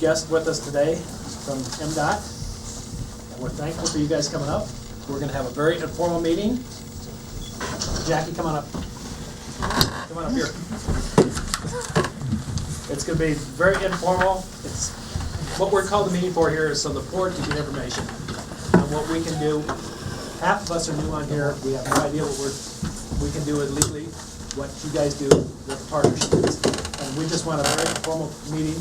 guest with us today from MDOT, and we're thankful for you guys coming up. We're going to have a very informal meeting. Jackie, come on up. Come on up here. It's going to be very informal. It's what we're called the meeting for here is so the board can get information on what we can do. Half of us are new on here. We have no idea what we can do legally, what you guys do, what the partnership is. And we just want a very informal meeting.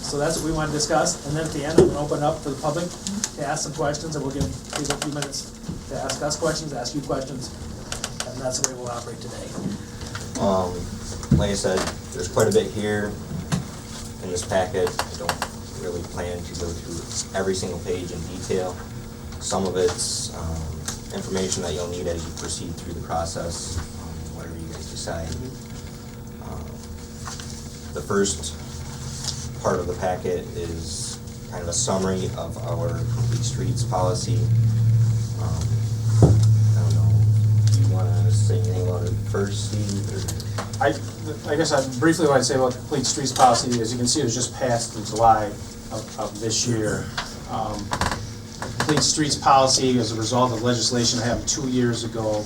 So that's what we want to discuss. And then at the end, I'm going to open it up to the public to ask some questions, and we'll give people a few minutes to ask us questions, ask you questions, and that's the way we'll operate today. Like I said, there's quite a bit here in this packet. I don't really plan to go through every single page in detail. Some of it's information that you'll need as you proceed through the process, whatever you guys decide. The first part of the packet is kind of a summary of our complete streets policy. I don't know, do you want to say anything about it first, Steve? Or? I guess I briefly want to say about the complete streets policy. As you can see, it was just passed in July of this year. The complete streets policy is a result of legislation that happened 2 years ago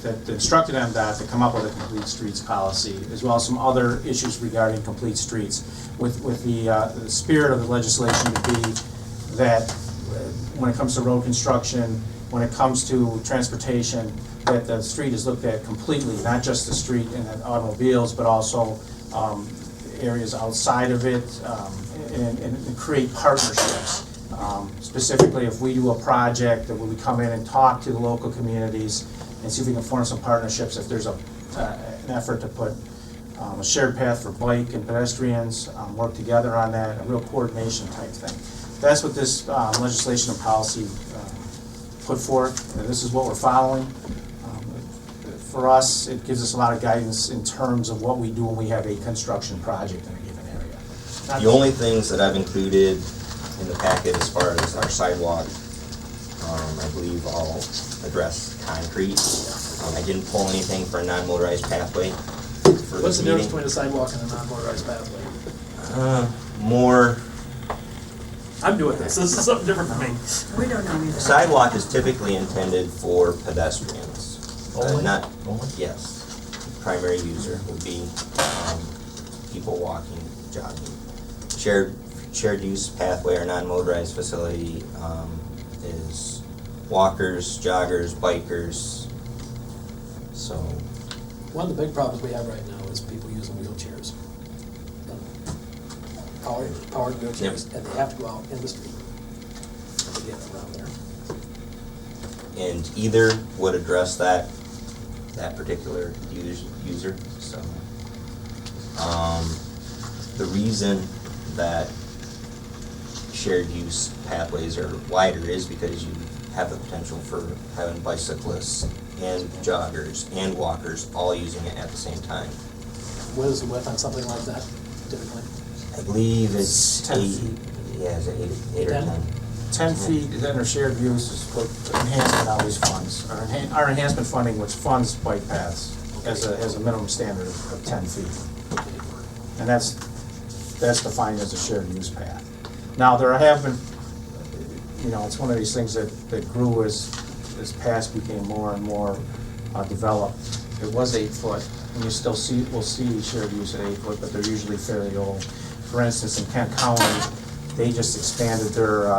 that instructed MDOT to come up with a complete streets policy, as well as some other issues regarding complete streets. With the spirit of the legislation to be that when it comes to road construction, when it comes to transportation, that the street is looked at completely, not just the street and automobiles, but also areas outside of it, and create partnerships. Specifically, if we do a project, that we come in and talk to the local communities and see if we can form some partnerships. If there's an effort to put a shared path for bike and pedestrians, work together on that, a real coordination type thing. That's what this legislation and policy put forth, and this is what we're following. For us, it gives us a lot of guidance in terms of what we do when we have a construction project in a given area. The only things that I've included in the packet as far as our sidewalk, I believe I'll address concrete. I didn't pull anything for a non-motorized pathway for What's this the meeting. difference between a sidewalk and a non-motorized pathway? More, I'm doing this. This is something different for me. We don't know either. sidewalk is typically intended for pedestrians. Only? Not, yes. Primary user would be people walking, jogging. Shared use pathway or non-motorized facility is walkers, joggers, bikers. So One of the big problems we have right now is people using wheelchairs. Powered wheelchairs, and they have to go out in the street to get around there. and either would address that particular user. So the reason that shared use pathways are wider is because you have the potential for having bicyclists and joggers and walkers all using it at the same time. What is the width on something like that typically? I believe it's 10 eight. feet. Yeah, is it eight or 10? 10? 10 feet under shared use is what enhancement always funds. Our enhancement funding, which funds bike paths, has a minimum standard of 10 feet. And that's defined as a shared use path. Now, there have been, it's one of these things that grew as paths became more and more developed. It was 8 foot, and we'll see shared use at 8 foot, but they're usually fairly old. For instance, in Kent County, they just expanded their,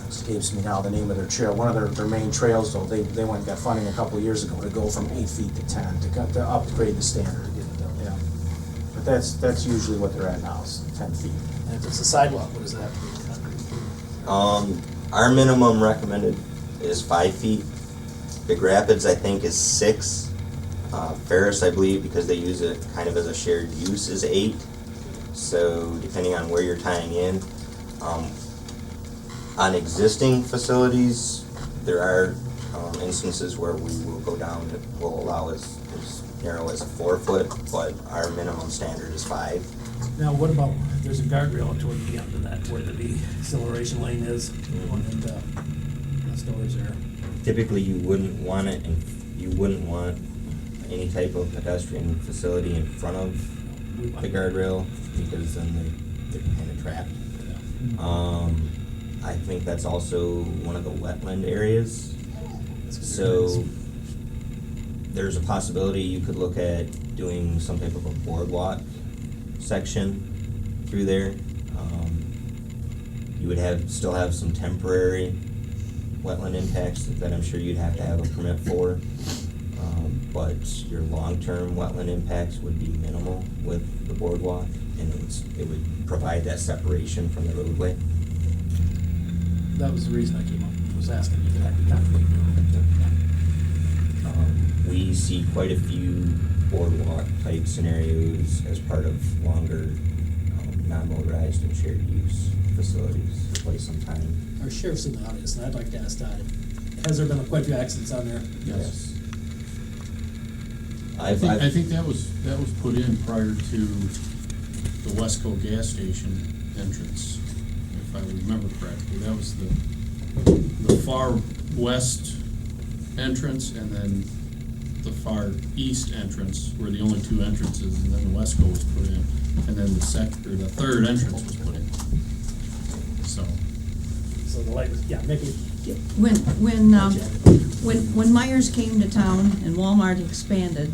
escapes me now the name of their trail, one of their main trails though, they went and got funding a couple of years ago to go from 8 feet to 10, to upgrade the standard. Yeah. But that's usually what they're at now, is 10 feet. And if it's a sidewalk, what does that have to be? Our minimum recommended is 5 feet. Big Rapids, I think, is 6. Ferris, I believe, because they use it kind of as a shared use, is 8. So depending on where you're tying in. On existing facilities, there are instances where we will go down, will allow as narrow as a 4 foot, but our minimum standard is 5. Now, what about, there's a guardrail toward the end of that, where the acceleration lane is, the one that stores there. Typically, you wouldn't want it, and you wouldn't want any type of pedestrian facility in front of the guardrail, because then they're kind of trapped. I think that's also one of the wetland areas. So there's a possibility you could look at doing some type of a boardwalk section through there. You would still have some temporary wetland impacts that I'm sure you'd have to have a permit for. But your long-term wetland impacts would be minimal with the boardwalk, and it would provide that separation from the roadway. That was the reason I came up, was asking you that, kind of. We see quite a few boardwalk type scenarios as part of longer non-motorized and shared use facilities for quite some time. Our sheriff's in the audience, and I'd like to ask Todd, has there been quite a few accidents on there? Yes. I think that was put in prior to the Westco gas station entrance, if I remember correctly. That was the far west entrance, and then the far east entrance were the only two entrances, and then the Westco was put in, and then the third entrance was put in. So the light was, yeah, maybe. When Myers came to town and Walmart expanded,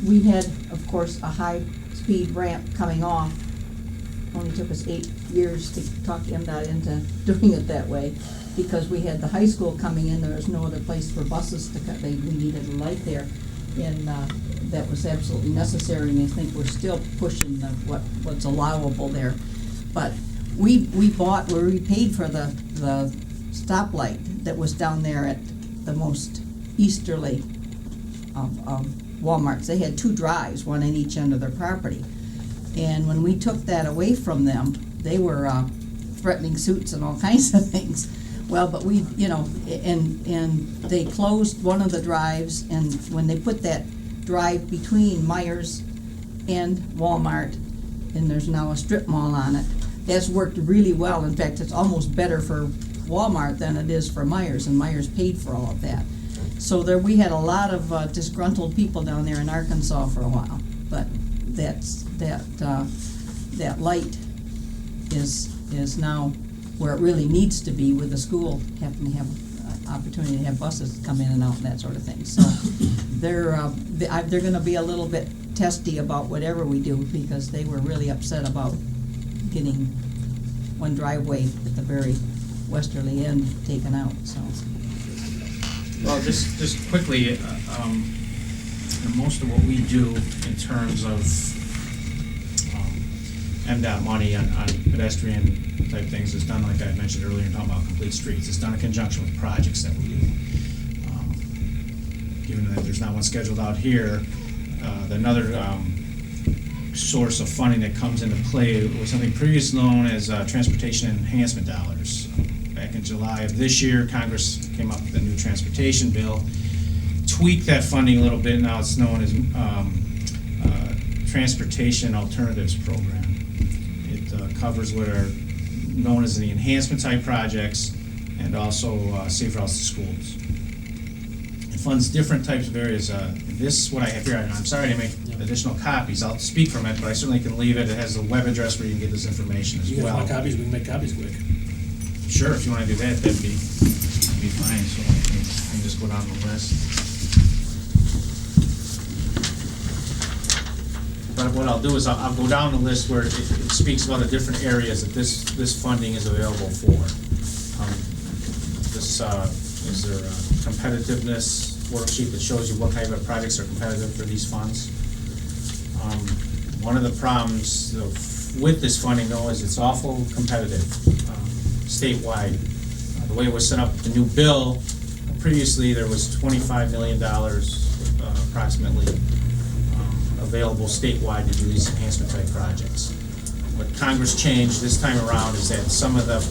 we had, of course, a high-speed ramp coming off. Only took us 8 years to talk MDOT into doing it that way, because we had the high school coming in. There was no other place for buses to cut. We needed a light there, and that was absolutely necessary. And I think we're still pushing what's allowable there. But we paid for the stoplight that was down there at the most easterly of Walmarts. They had 2 drives, one in each end of their property. And when we took that away from them, they were threatening suits and all kinds of things. Well, but we, and they closed one of the drives, and when they put that drive between Myers and Walmart, and there's now a strip mall on it, that's worked really well. In fact, it's almost better for Walmart than it is for Myers, and Myers paid for all of that. So we had a lot of disgruntled people down there in Arkansas for a while, but that light is now where it really needs to be, with the school having to have opportunity to have buses come in and out and that sort of thing. So they're going to be a little bit testy about whatever we do, because they were really upset about getting one driveway at the very westerly end taken out. So. Well, just quickly, most of what we do in terms of MDOT money on pedestrian type things is done, like I mentioned earlier, talking about complete streets. It's done in conjunction with projects that we do. Given that there's not one scheduled out here, another source of funding that comes into play was something previously known as transportation enhancement dollars. Back in July of this year, Congress came up with a new transportation bill, tweaked that funding a little bit. Now it's known as Transportation Alternatives Program. It covers what are known as the enhancement type projects, and also safe routes to schools. It funds different types of areas. What I have here, I'm sorry to make additional copies. I'll speak from it, but I certainly can leave it. It has a web address where you can get this information as You guys well. want copies? We can make copies quick. Sure, if you want to do that, that'd be fine. So I can just go down the list. But what I'll do is I'll go down the list where it speaks about the different areas that this funding is available for. Is there a competitiveness worksheet that shows you what kind of projects are competitive for these funds? One of the problems with this funding, though, is it's awful competitive statewide. The way it was set up, the new bill, previously there was $25 million approximately available statewide to do these enhancement type projects. What Congress changed this time around is that some of the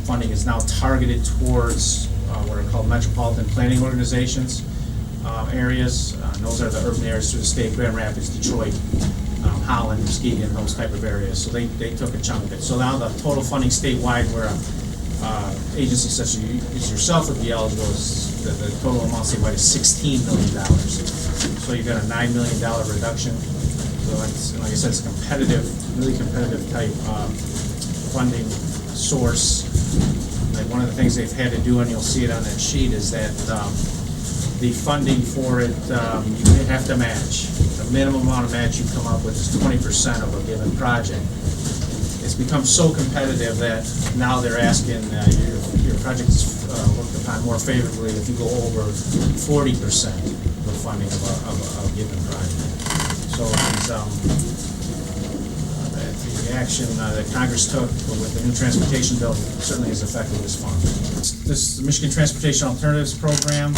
funding is now targeted towards what are called metropolitan planning organizations areas. And those are the urban areas through the state: Grand Rapids, Detroit, Holland, Muskegon, those type of areas. So they took a chunk of it. So now the total funding statewide, where agencies such as yourself would be eligible, is the total amount statewide is $16 million. So you've got a $9 million reduction So it's, like I said, it's a competitive, really competitive type funding source. Like one of the things they've had to do, and you'll see it on that sheet, is that the funding for it, you have to match. The minimum amount of match you come up with is 20% of a given project. It's become so competitive that now they're asking your project is looked upon more favorably if you go over 40% of the funding of a given project. So the action that Congress took with the new transportation bill certainly has affected this fund. This is the Michigan Transportation Alternatives Program.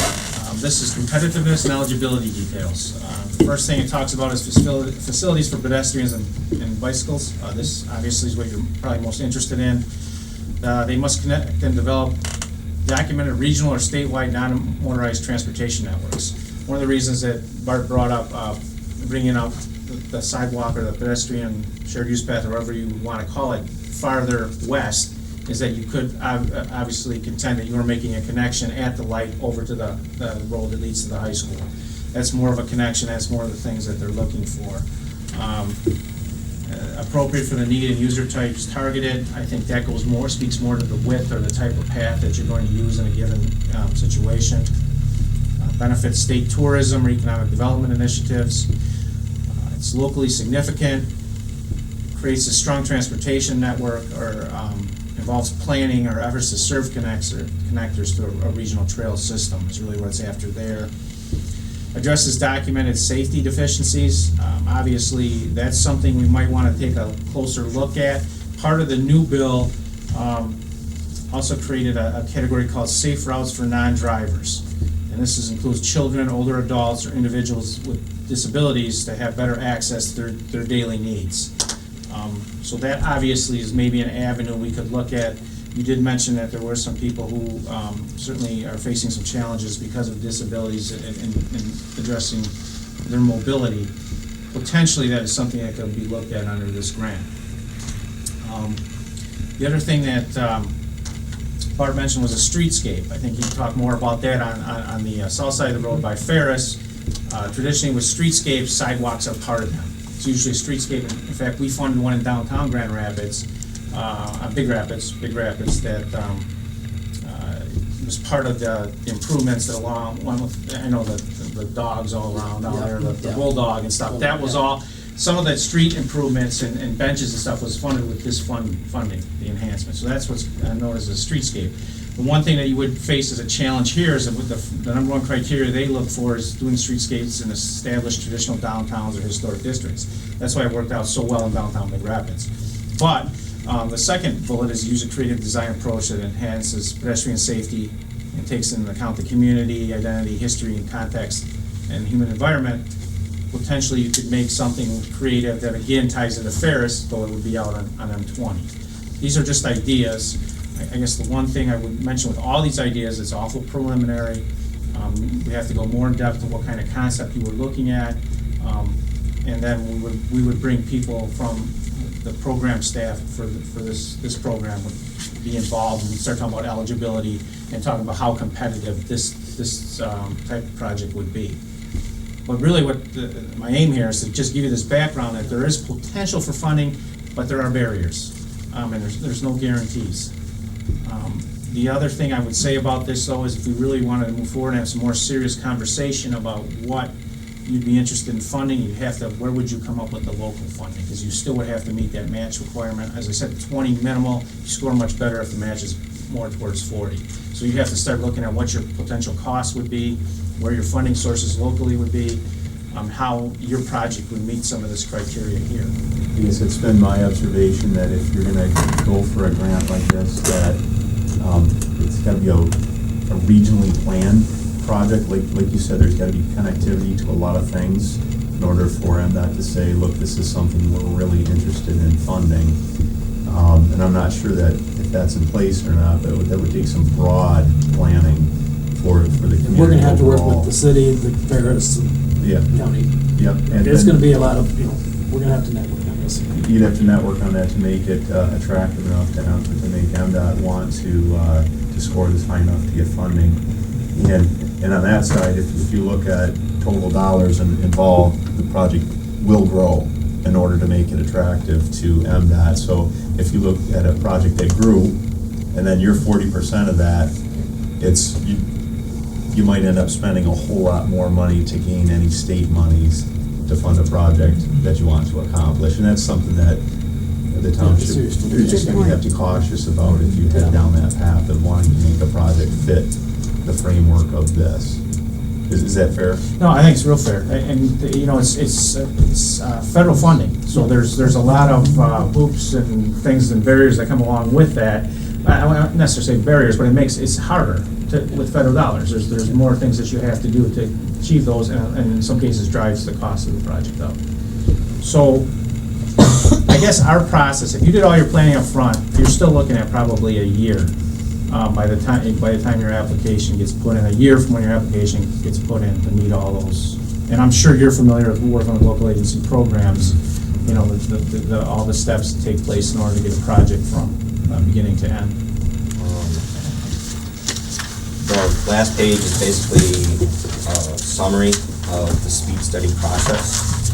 This is competitiveness and eligibility details. The first thing it talks about is facilities for pedestrians and bicycles. This obviously is what you're probably most interested in. They must connect and develop documented regional or statewide non-motorized transportation networks. One of the reasons that Bart brought up bringing up the sidewalk or the pedestrian shared use path, or whatever you want to call it, farther west, is that you could obviously contend that you were making a connection at the light over to the road that leads to the high school. That's more of a connection, that's more of the things that they're looking for. Appropriate for the need and user types targeted, I think that speaks more to the width or the type of path that you're going to use in a given situation. Benefits state tourism or economic development initiatives. It's locally significant, creates a strong transportation network, or involves planning or efforts to serve connectors to a regional trail system is really what it's after there. Addresses documented safety deficiencies. Obviously, that's something we might want to take a closer look at. Part of the new bill also created a category called safe routes for non-drivers. And this includes children, older adults, or individuals with disabilities to have better access to their daily needs. So that obviously is maybe an avenue we could look at. You did mention that there were some people who certainly are facing some challenges because of disabilities in addressing their mobility. Potentially that is something that could be looked at under this grant. The other thing that Bart mentioned was a streetscape. I think you talked more about that on the south side of the road by Ferris. Traditionally with streetscapes, sidewalks are part of them. It's usually a streetscape. In fact, we funded one in downtown Grand Rapids, Big Rapids, that was part of the improvements that along with, I know the dogs all around down there, the bulldog and stuff. That was all, some of that street improvements and benches and stuff was funded with this funding, the enhancement. So that's what's known as a streetscape. The one thing that you would face as a challenge here is that with the number one criteria they look for is doing streetscapes in established traditional downtowns or historic districts. That's why it worked out so well in downtown Big Rapids. But the second bullet is use a creative design approach that enhances pedestrian safety and takes into account the community, identity, history, and context, and human environment. Potentially you could make something creative that again ties into Ferris, though it would be out on M20. These are just ideas. I guess the one thing I would mention with all these ideas, it's awful preliminary. We have to go more in depth to what kind of concept you were looking at, and then we would bring people from the program staff for this program would be involved, and we'd start talking about eligibility and talking about how competitive this type of project would be. But really my aim here is to just give you this background that there is potential for funding, but there are barriers, and there's no guarantees. The other thing I would say about this, though, is if we really wanted to move forward and have some more serious conversation about what you'd be interested in funding, you'd have to, where would you come up with the local funding? Because you still would have to meet that match requirement. As I said, 20 minimal, you score much better if the match is more towards 40. So you have to start looking at what your potential costs would be, where your funding sources locally would be, how your project would meet some of this criteria here. Yes, it's been my observation that if you're going to go for a grant like this, that it's got to be a regionally planned project. Like you said, there's got to be connectivity to a lot of things in order for MDOT to say, look, this is something we're really interested in funding. And I'm not sure that if that's in place or not, but that would take some broad planning for the community. We're gonna have to work overall. with the city, the Ferris, and county. Yep. And There's then gonna be a lot of, we're gonna have to network on this. you'd have to network on that to make it attractive enough to make MDOT want to score this high enough to get funding. And on that side, if you look at total dollars involved, the project will grow. in order to make it attractive to MDOT. So if you look at a project that grew, and then you're 40% of that, you might end up spending a whole lot more money to gain any state monies to fund a project that you want to accomplish. And that's something that the township, seriously. you're just gonna have to be cautious about if you head down that path of wanting to make a project fit the framework of this. Is that fair? No, I think it's real fair, and, you know, it's federal funding, so there's a lot of hoops and things and barriers that come along with that. I won't necessarily say barriers, but it's harder with federal dollars. There's more things that you have to do to achieve those, and in some cases drives the cost of the project up. So, I guess our process, if you did all your planning up front, you're still looking at probably a year. By the time your application gets put in, a year from when your application gets put in to meet all those. And I'm sure you're familiar with working with local agency programs, you know, all the steps that take place in order to get a project from beginning to end. The last page is basically a summary of the speed study process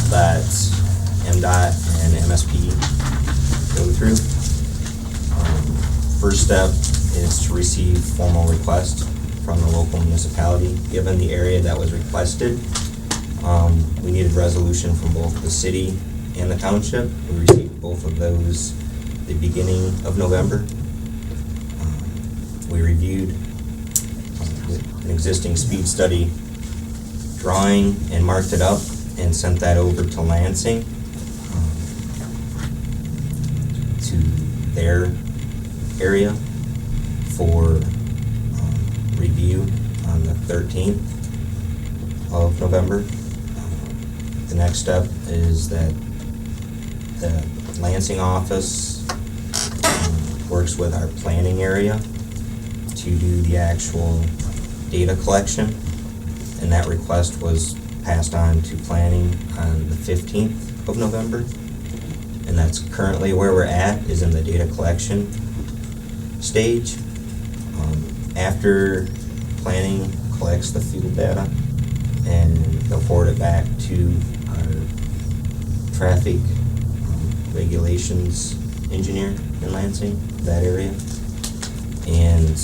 that MDOT and MSP go through. First step is to receive formal request from the local municipality. Given the area that was requested, we needed resolution from both the city and the township. We received both of those the beginning of November. We reviewed an existing speed study drawing and marked it up and sent that over to Lansing to their area for review on the 13th of November. The next step is that the Lansing office works with our planning area to do the actual data collection, and that request was passed on to planning on the 15th of November, and that's currently where we're at, is in the data collection stage. After planning collects the field data, and they'll forward it back to our traffic regulations engineer in Lansing, that area, and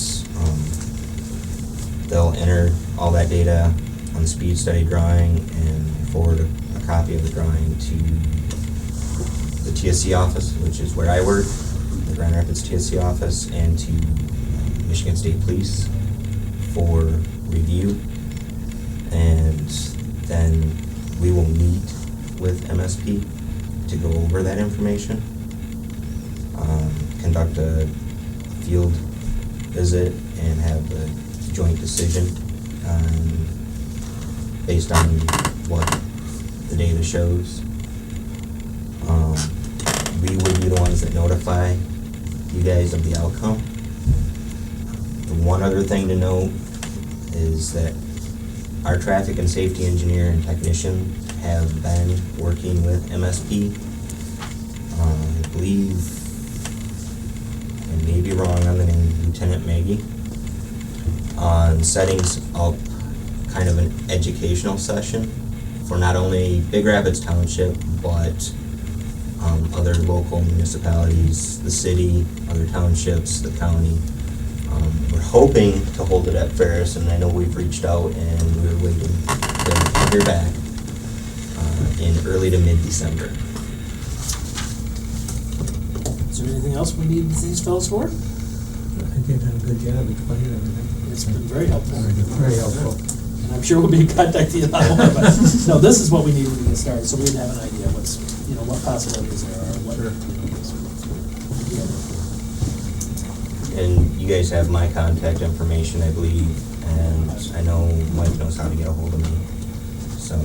they'll enter all that data on the speed study drawing and forward a copy of the drawing to the TSC office, which is where I work, the Grand Rapids TSC office, and to Michigan State Police for review. And then we will meet with MSP to go over that information, conduct a field visit, and have a joint decision based on what the data shows. We would be the ones that notify you guys of the outcome. The one other thing to note is that our traffic and safety engineer and technician have been working with MSP. I believe, I may be wrong on the name, Lieutenant Maggie, on setting up kind of an educational session for not only Big Rapids Township, but other local municipalities, the city, other townships, the county. We're hoping to hold it at Ferris, and I know we've reached out and we're waiting to hear back in early to mid-December. Is there anything else we need these fellows for? I think they've done a good job explaining everything. It's been very helpful. Very helpful. And I'm sure we'll be in contact with you about more, but no, this is what we need when we get started, so we didn't have an idea what's, you know, what possibilities there are, what. And you guys have my contact information, I believe, and I know Mike knows how to get a hold of me. So